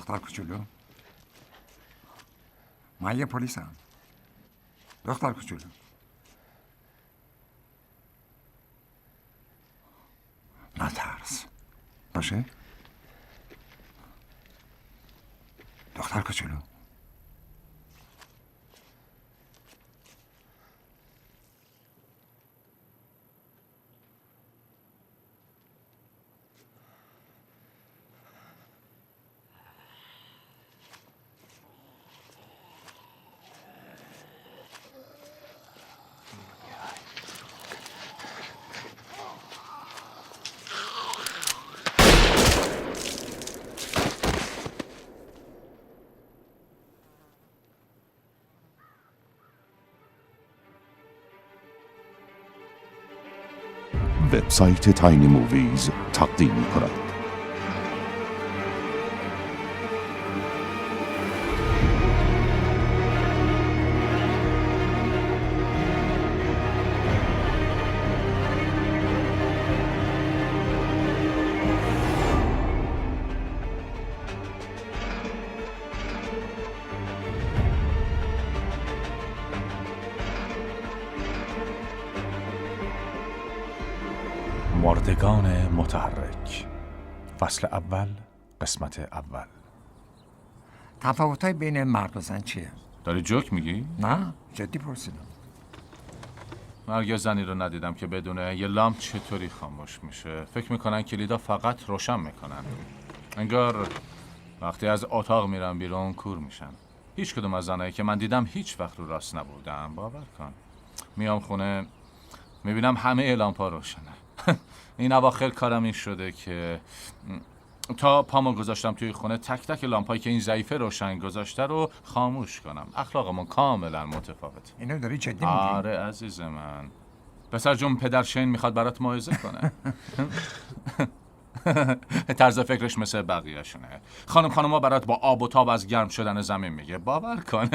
دختر کوچولو، من یه پلیسم. دختر کوچولو، نترس باشه. دختر کوچولو، وبسایت تاینی موویز تقدیم می‌کند. مردگان متحرک، فصل اول، قسمت اول. تفاوت‌های بین مرد و زن چیه؟ داری جوک میگی؟ نه، جدی پرسیدم. هرگز زنی رو ندیدم که بدونه یه لامپ چطوری خاموش میشه. فکر میکنن کلیدا فقط روشن میکنن. انگار وقتی از اتاق میرن بیرون کور میشن. هیچ کدوم از زنایی که من دیدم هیچ وقت رو راست نبودم. باور کن. میام خونه میبینم همه لامپا روشنه. این اواخر کارم این شده که تا پامو گذاشتم توی خونه تک تک لامپایی که این ضعیفه روشن گذاشته رو خاموش کنم. اخلاقمون کاملا متفاوته. اینو داری جدی میگی؟ آره عزیز من. پسر جون پدر شین میخواد برات موعظه کنه. طرز فکرش مثل بقیه شونه. خانم‌ها برات با آب و تاب از گرم شدن زمین میگه. باور کن.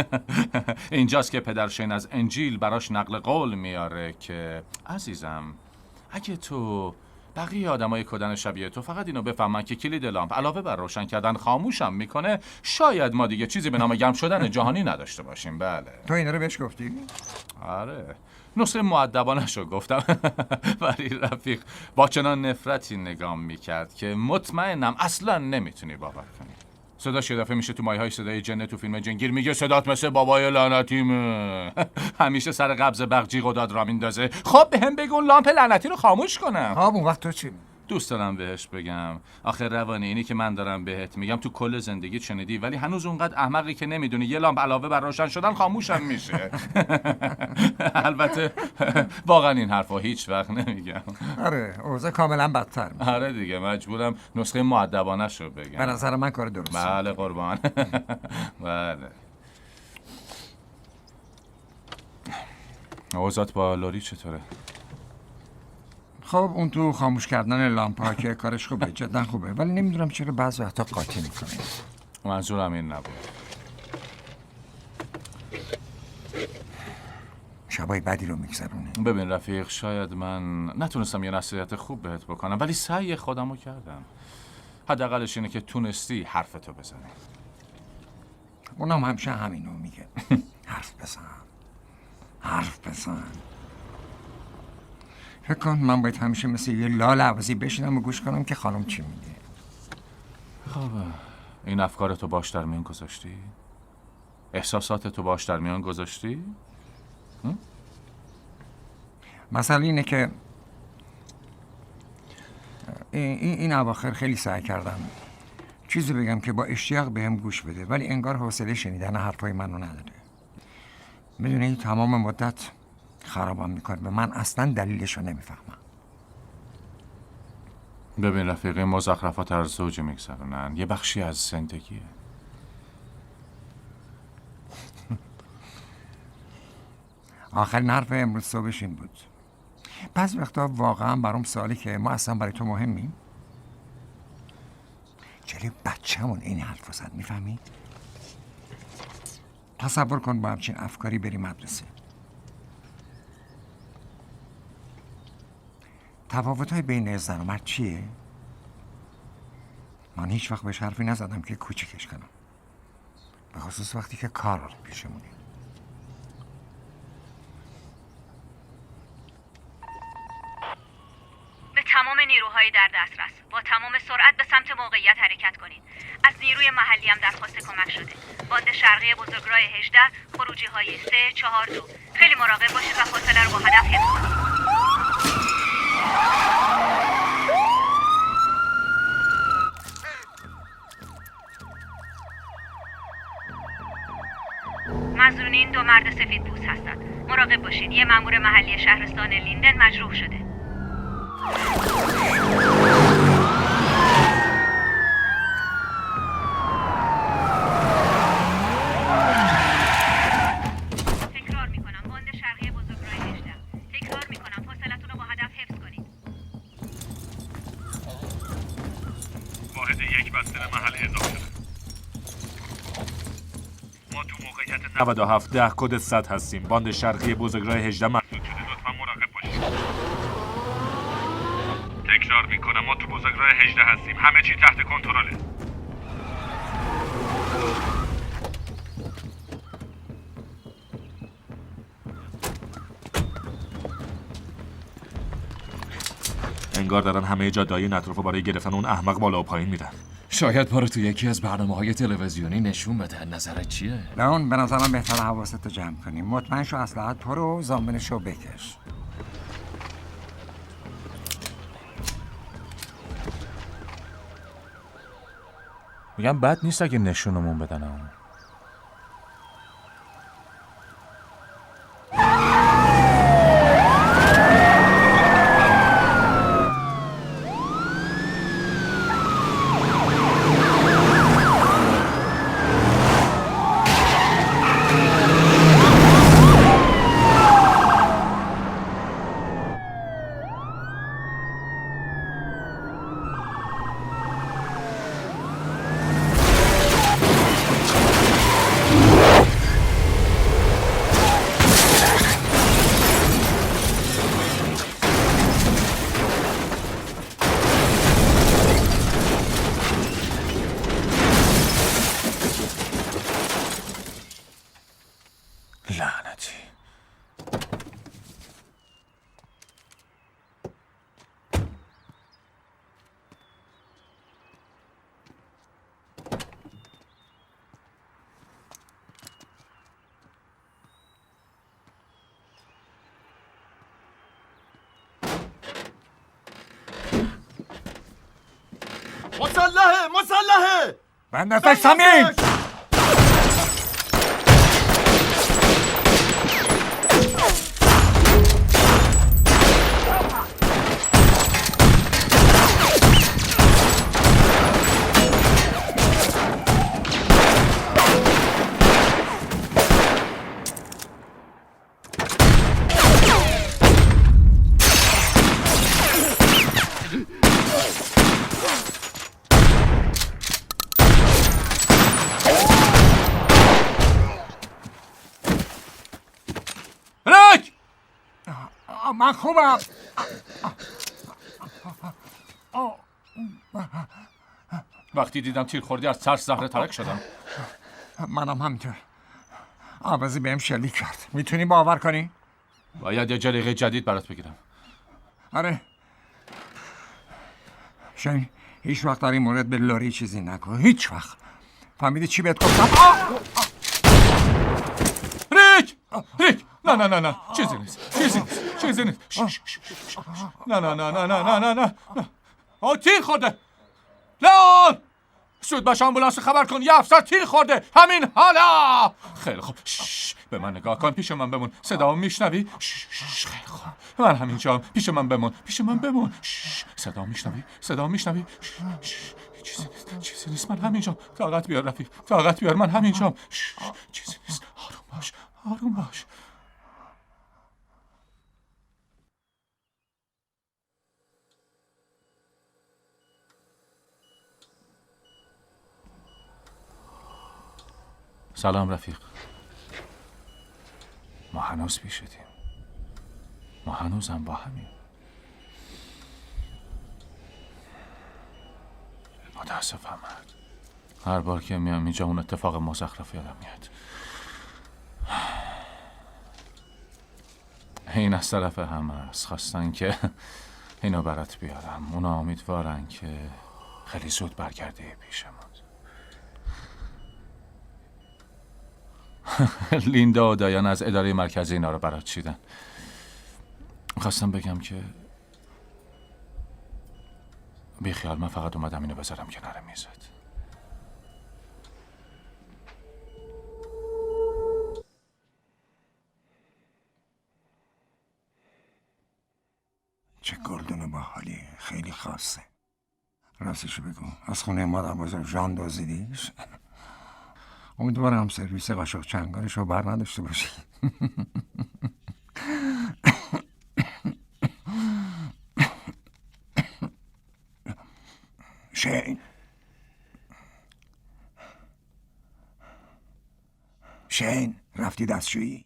اینجاست که پدر شین از انجیل براش نقل قول میاره که عزیزم اگه تو بقیه آدمای کدن شبیه تو فقط اینو بفهمن که کلید لامپ علاوه بر روشن کردن خاموشم میکنه، شاید ما دیگه چیزی به نام گرم شدن جهانی نداشته باشیم. بله. تو اینا رو بهش گفتی؟ آره. نسخه مؤدبانه‌شو گفتم. ولی رفیق با چنان نفرتی نگام میکرد که مطمئنم اصلا نمیتونی باور کنی. صداش یه دفعه میشه تو مایه‌های صدای جن تو فیلم جنگیر، میگه صدات مثل بابای لعنتیمه. همیشه سر قبض بغ جیغ و داد را میندازه. خب بهم بگو لامپ لعنتی رو خاموش کنم. خب اون وقت تو چی؟ دوست دارم بهش بگم آخه روانی اینی که من دارم بهت میگم تو کل زندگی شنیدی، ولی هنوز اونقدر احمقی که نمیدونی یه لامپ علاوه بر روشن شدن خاموشم میشه. البته واقعا این حرفا هیچ وقت نمیگم. آره اوضاع کاملا بدتر میشه. آره دیگه مجبورم نسخه مؤدبانه‌ش رو بگم. به نظر من کار درسته. بله قربان. بله. اوضاعت با لوری چطوره؟ خب اون تو خاموش کردن لامپا که کارش خوبه، جدا خوبه، ولی نمیدونم چرا بعضی وقتا قاطی میکنه. منظورم این نبود. شبای بدی رو میگذرونه. ببین رفیق، شاید من نتونستم یه نصیحت خوب بهت بکنم، ولی سعی خودمو کردم. حداقلش اینه که تونستی حرفتو بزنی. اونم همیشه همینو میگه. حرف بزن. فکر کن من باید همیشه مثل یه لال عوضی بشینم و گوش کنم که خانم چی میگه. خب این افکارتو باش در میان گذاشتی؟ احساساتتو باش در میان گذاشتی؟ مثلا اینه که این اواخر خیلی سعی کردم چیزی بگم که با اشتیاق بهم گوش بده، ولی انگار حوصله شنیدن حرفای منو نداره. میدونی تمام مدت خرابم میکنه، به من اصلا دلیلشو نمیفهمم. ببین رفیق، این مزخرفات از زوج میگذرونن، یه بخشی از زندگیه. آخرین حرف امروز صبحش این بود. بعضی وقتا واقعا برام سوالی که ما اصلا برای تو مهمیم. جلوی بچه‌مون این حرف رو زد، میفهمی؟ تصور کن با همچین افکاری بری مدرسه. تفاوت‌های بین زن و مرد چیه؟ من هیچ وقت بهش حرفی نزدم که کوچیکش کنم، به خصوص وقتی که کار پیشمونه. به تمام نیروهای در دسترس با تمام سرعت به سمت موقعیت حرکت کنید. از نیروی محلی هم درخواست کمک شده. باند شرقی بزرگراه 18 خروجی های 342. خیلی مراقب باشید و فاصله رو با هدف حفظ کنید. مظنونین 2 مرد سفید پوست هستند. مراقب باشید. یه مأمور محلی شهرستان لیندن مجروح شده. تکرار میکنم باند شرقی بزرگراه 18. تکرار میکنم فاصلتون رو با هدف حفظ کنید. واحد 1 بسته به محل اضافه شده. ما تو موقعیت 97 کد 100 هستیم. باند شرقی بزرگراه 18 محدود شده. لطفا مراقب باشید. تکرار میکنم ما تو بزرگراه 18 هستیم. همه چی تحت کنترله. انگار دارن همه جاده‌های این اطرافو برای گرفتن اون احمق بالا و پایین میدن. شاید ما رو تو یکی از برنامه‌های تلویزیونی نشون بده. نظرت چیه؟ لئون به نظرم بهتر حواستو جمع کنی. مطمئن شو اسلحه‌ت پر و زامنشو بکش. میگم بد نیست اگه نشونمون بدن. لعنتی. مسلحه بندت سمین! من خوبم. وقتی دیدم تیر خوردی از ترس زهره ترک شدم. منم همینطور. آوازی بهم شلیک کرد. میتونی باور کنی؟ باید یه جلیقه جدید برات بگیرم. آره. شاید هیچ وقت در این مورد به لوری چیزی نگو. هیچ وقت. فهمیدی چی بهت گفتم؟ ریک نه چیزی نیست. نه تیر خورده. لئون سود باش آمبولانس خبر کن. یه افسر تیر خورده همین حالا. خیلی خوب به من نگاه کن. پیش من بمون. صدامو میشنوی؟ خیلی خوب من همینجام. پیش من بمون. صدامو میشنوی؟ چیزی نیست من همینجام. طاقت بیار رفیق. من همینجام. چیزی نیست. آروم باش. سلام رفیق. ما هنوز پیشتیم. ما هنوزم با همین. متاسفم مرد. هر بار که میام اینجا اون اتفاق مزخرف یادم میاد. این از طرف همه است. خواستن که اینو برات بیارم. اونا امیدوارن که خیلی زود برگردی پیشمون. لیندا و دایان از اداره مرکزی اینا رو برات چیدن. خواستم بگم که بیخیال، من فقط اومدم اینو بذارم کنار میزت. چه گلدون باحالی، خیلی خاصه. راستشو بگو، از خونه مادر بزرگ ژان دزدیدیش؟ امیدوارم سرویس قاشق چنگارش رو بر نداشته باشی. شین رفتی دستشویی؟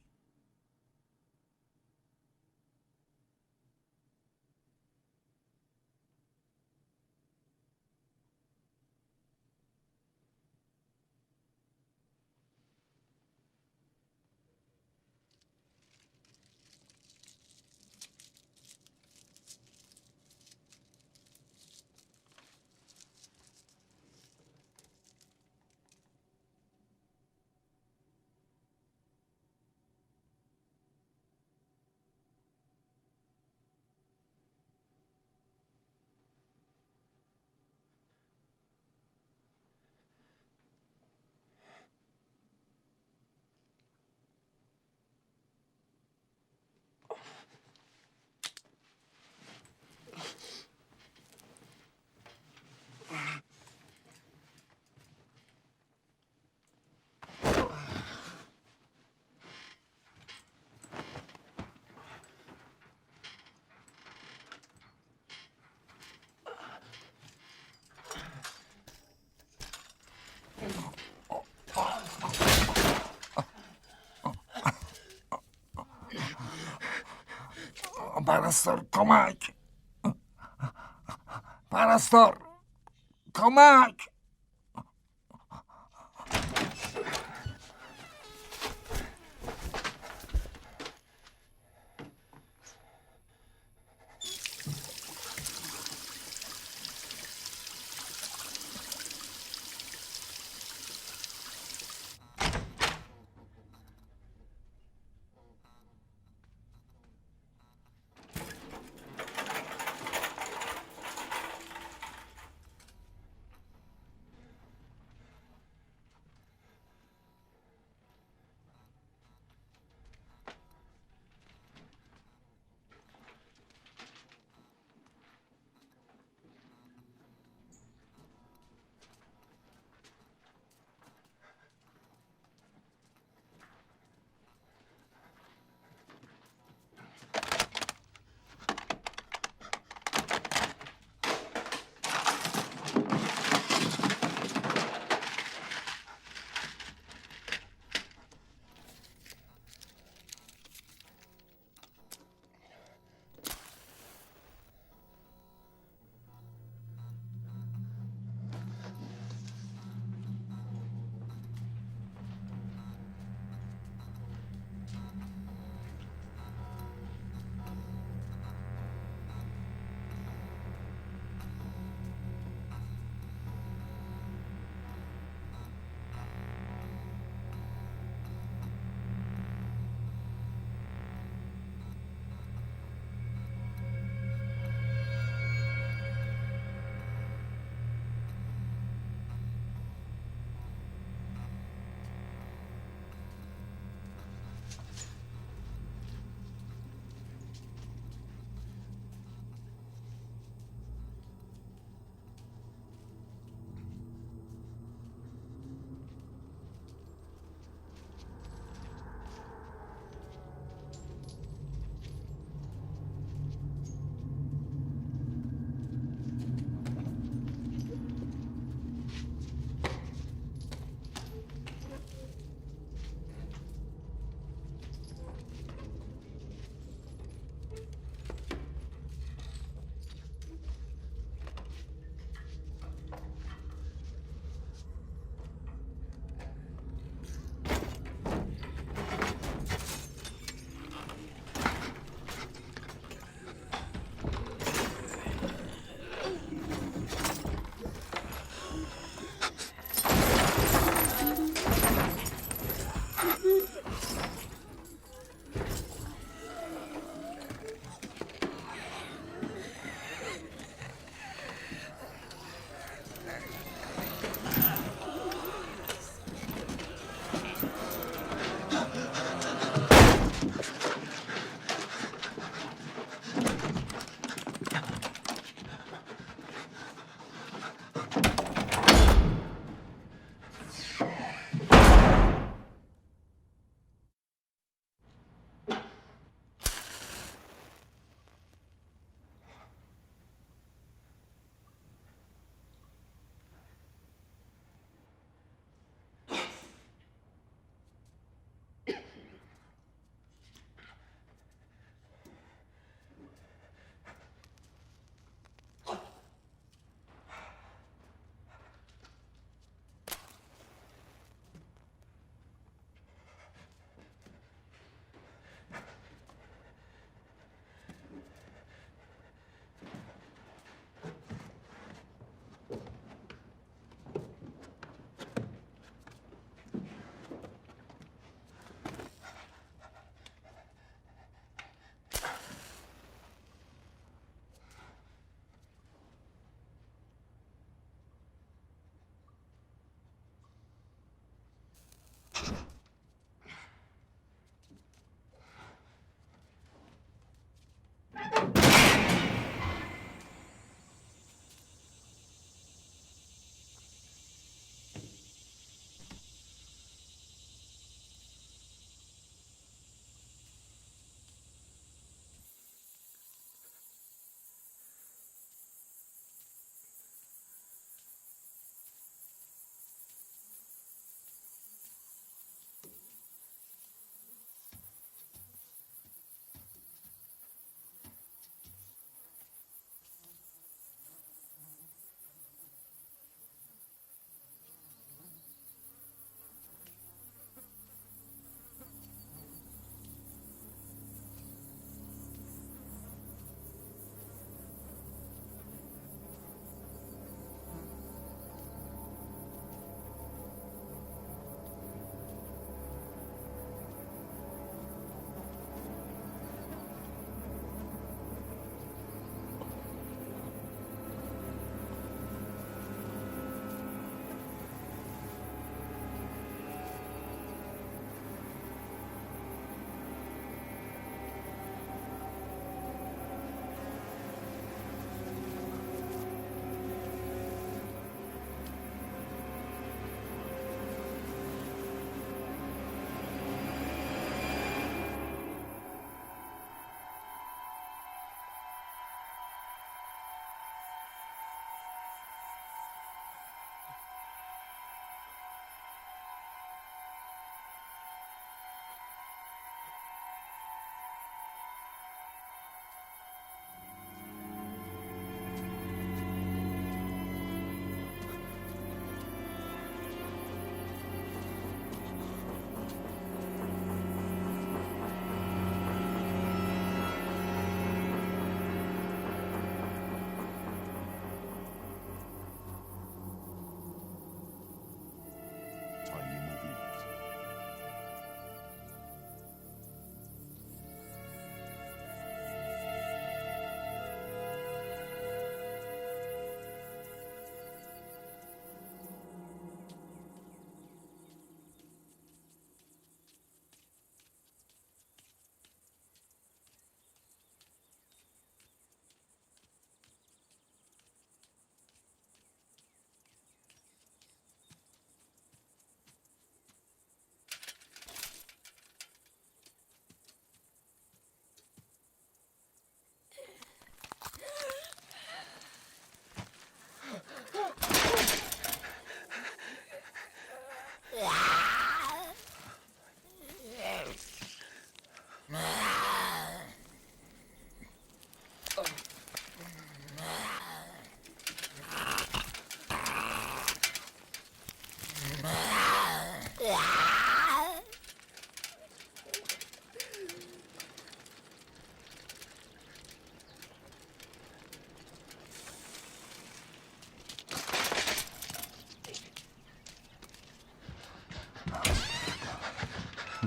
پرستار کمک! پرستار کمک!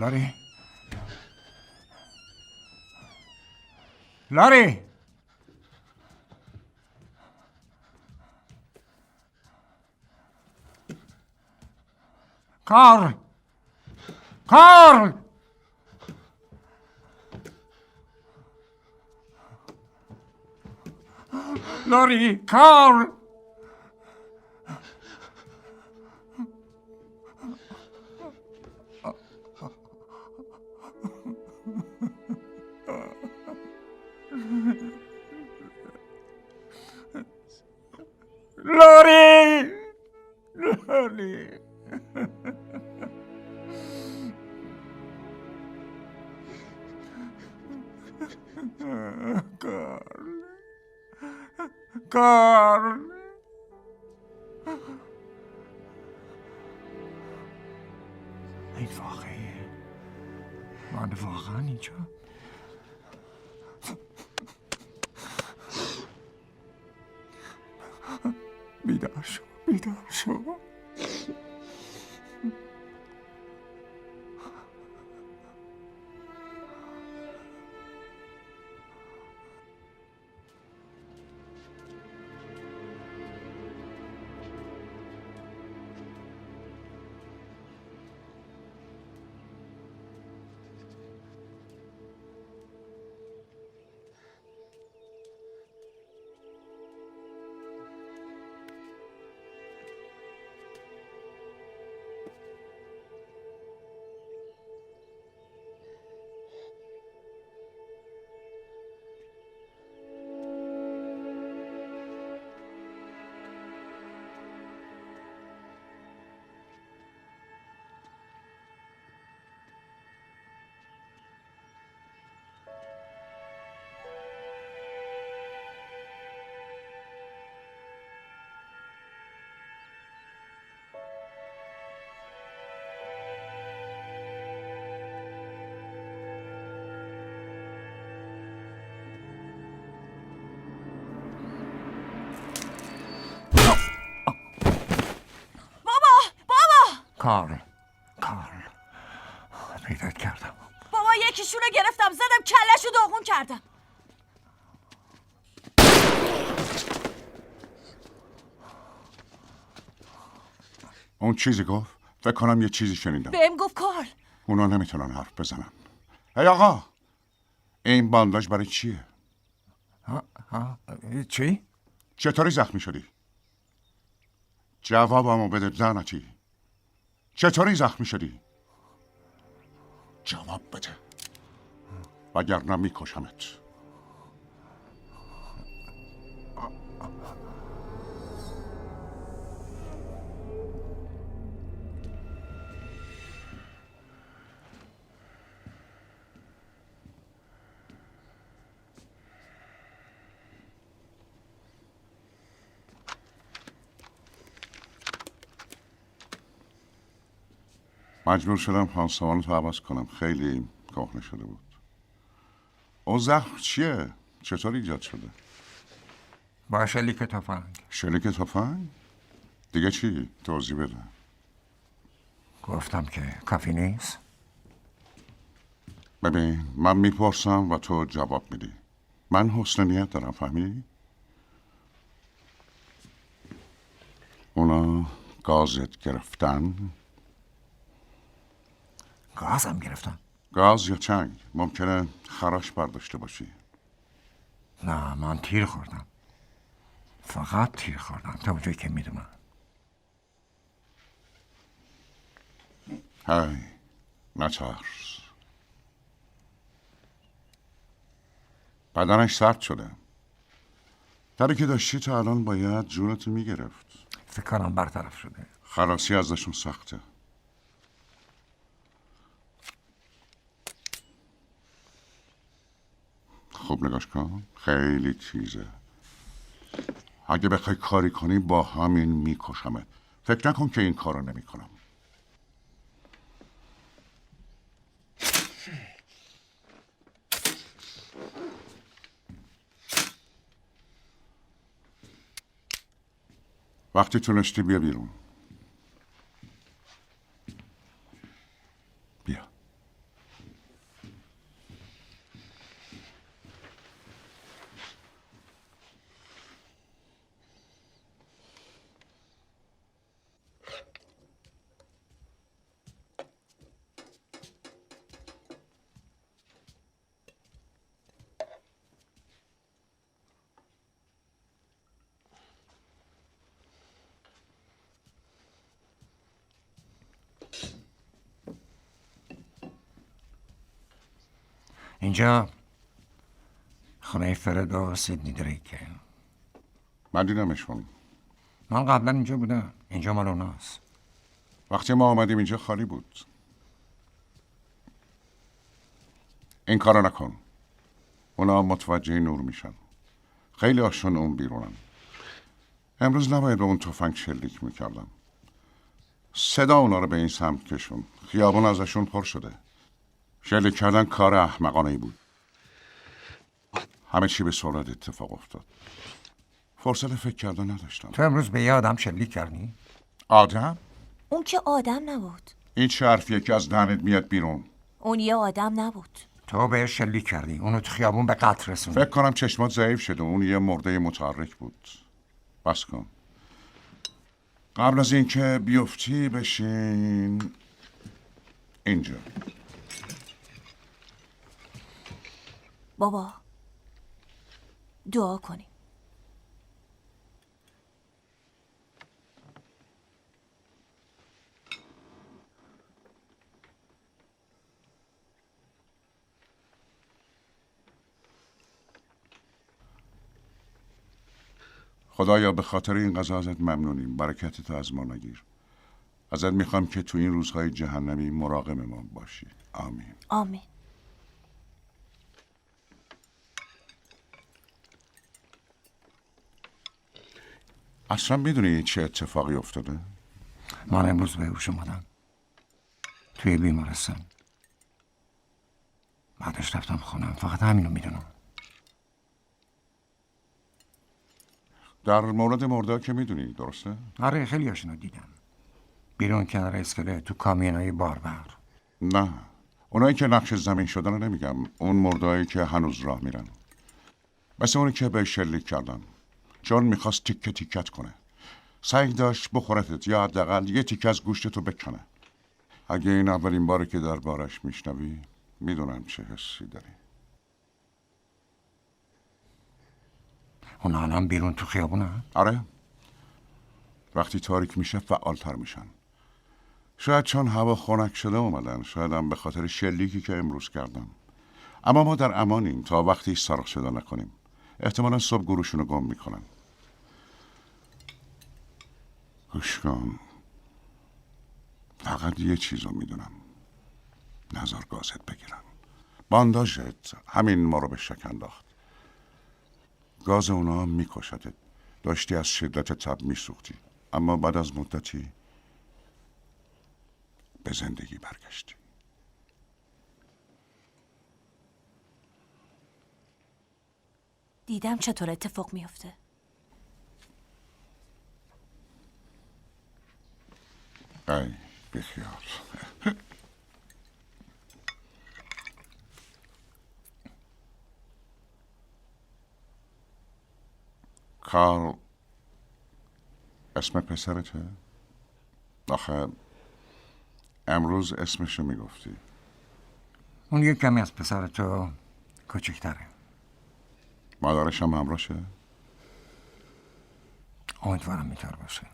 لاری لاری کارل کارل لوری کارل لوری لوری کارل این واقعیه من واقعا اینجا بیدار شو بیدار شو کارل پیدات کردم بابا یکیشونو گرفتم زدم کلشو داغون کردم. اون چیزی گفت؟ فکر کنم یه چیزی شنیدم. بهم گفت کارل. اونا نمیتونن حرف بزنن. ای آقا این بانداج برای چیه؟ چی؟ چطوری زخمی شدی؟ جوابمو بده لعنتی. چطوری زخمی شدی؟ جواب بده وگرنه میکشمت. مجبور شدم پانسمان رو عوض کنم. خیلی کهنه شده بود. اون زخم چیه؟ چطور ایجاد شده؟ با شلیک تفنگ. شلیک تفنگ؟ دیگه چی؟ توضیح بده. گفتم که کافی نیست. ببین من میپرسم و تو جواب میدی. من حسن نیت دارم، فهمیدی؟ اونا گازت گرفتن؟ گازم گرفتن. گاز یا چنگ ممکنه خراش برداشته باشی. نه من تیر خوردم. فقط تیر خوردم تا اونجایی که میدونم. هی نترس. بدنش سرد شده. دری که داشتی تا الان باید جونتو میگرفت. فکر کنم برطرف شده. خلاصی ازشون سخته. خوب نگاش کن. خیلی تیزه. اگه بخوای کاری کنی با همین میکشمت. فکر نکن که این کارو نمیکنم. وقتی تونستی بیا بیرون. بیا. اینجا خونه فرد و سیدنی دریکه. من دیدمشون. من قبلا اینجا بودم. اینجا مال اوناست. وقتی ما آمدیم اینجا خالی بود. این کارو نکن. اونا متوجه نور میشن. خیلی هاشون اون بیرونن. امروز نباید به اون تفنگ شلیک میکردم. صدا اونا رو به این سمت کشون. خیابون ازشون پر شده. شلیک کردن کار احمقانه‌ای بود. همه چی به سرعت اتفاق افتاد. فرصت فکر کردن نداشتم. تو امروز به یه آدم شلیک کردی؟ آدم؟ اون که آدم نبود. این چه حرفیه که از دهنت میاد بیرون؟ اون یه آدم نبود. تو بهش شلیک کردی. اونو تو خیابون به قتل رسوندی. فکر کنم چشمات ضعیف شده. اون یه مرده متحرک بود. بس کن. قبل از اینکه بیفتی بشین اینجا. بابا دعا کنیم. خدایا به خاطر این قضا ازت ممنونیم. برکتت از ما نگیر. ازت میخوام که تو این روزهای جهنمی مراقب ما باشی. آمین. آمین. اصلا میدونی چه اتفاقی افتاده؟ من امروز به هوش اومدم. توی بیمارستان. بعدش رفتم خونم. فقط همینو میدونم. در مورد مرده که میدونی درسته؟ آره خیلی هاشونو دیدم. بیرون کنار اسکله تو کامیونای باربر. نه. اونایی که نقش زمین شدن رو نمیگم. اون مردهایی که هنوز راه میرن. مثل اونی که به شلیک کردن. چون میخواست تیکه تیکت کنه. سعی داشت بخورتت یا حداقل یه تیکه از گوشتتو بکنه. اگه این اولین باره که دربارش میشنوی میدونم چه حسی داری. اونا الان بیرون تو خیابونه؟ آره. وقتی تاریک میشه فعالتر میشن. شاید چون هوا خنک شده اومدن. شاید هم به خاطر شلیکی که امروز کردم. اما ما در امانیم تا وقتی سرخ صدا نکنیم. احتمالا صبح گروشونو گم میکنن. گوش کن. فقط یه چیزو میدونم. نظر گازت بگیرن. بانداژت همین ما رو به شک انداخت. گاز اونا میکشتت. داشتی از شدت تب میسوختی. اما بعد از مدتی به زندگی برگشتی. دیدم چطور اتفاق میفته. ای بخیال. کارل اسم پسرته؟ آخه امروز اسمشو میگفتی. اون یه کمی از پسر تو کوچکتره. مادرش هم همراشه؟ امیدوارم میتر باشه.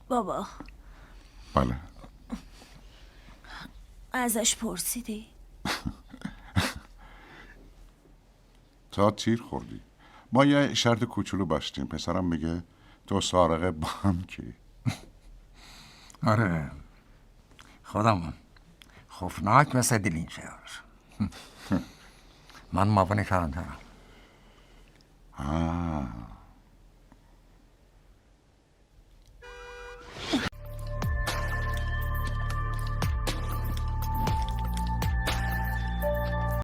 بابا بله. ازش پرسیدی؟ تا تیر خوردی. ما یه شرط کوچولو بستیم. پسرم میگه تو سارق بانکی. آره خودم خوفناک مثل دیلینجر. من معاون کلانترم.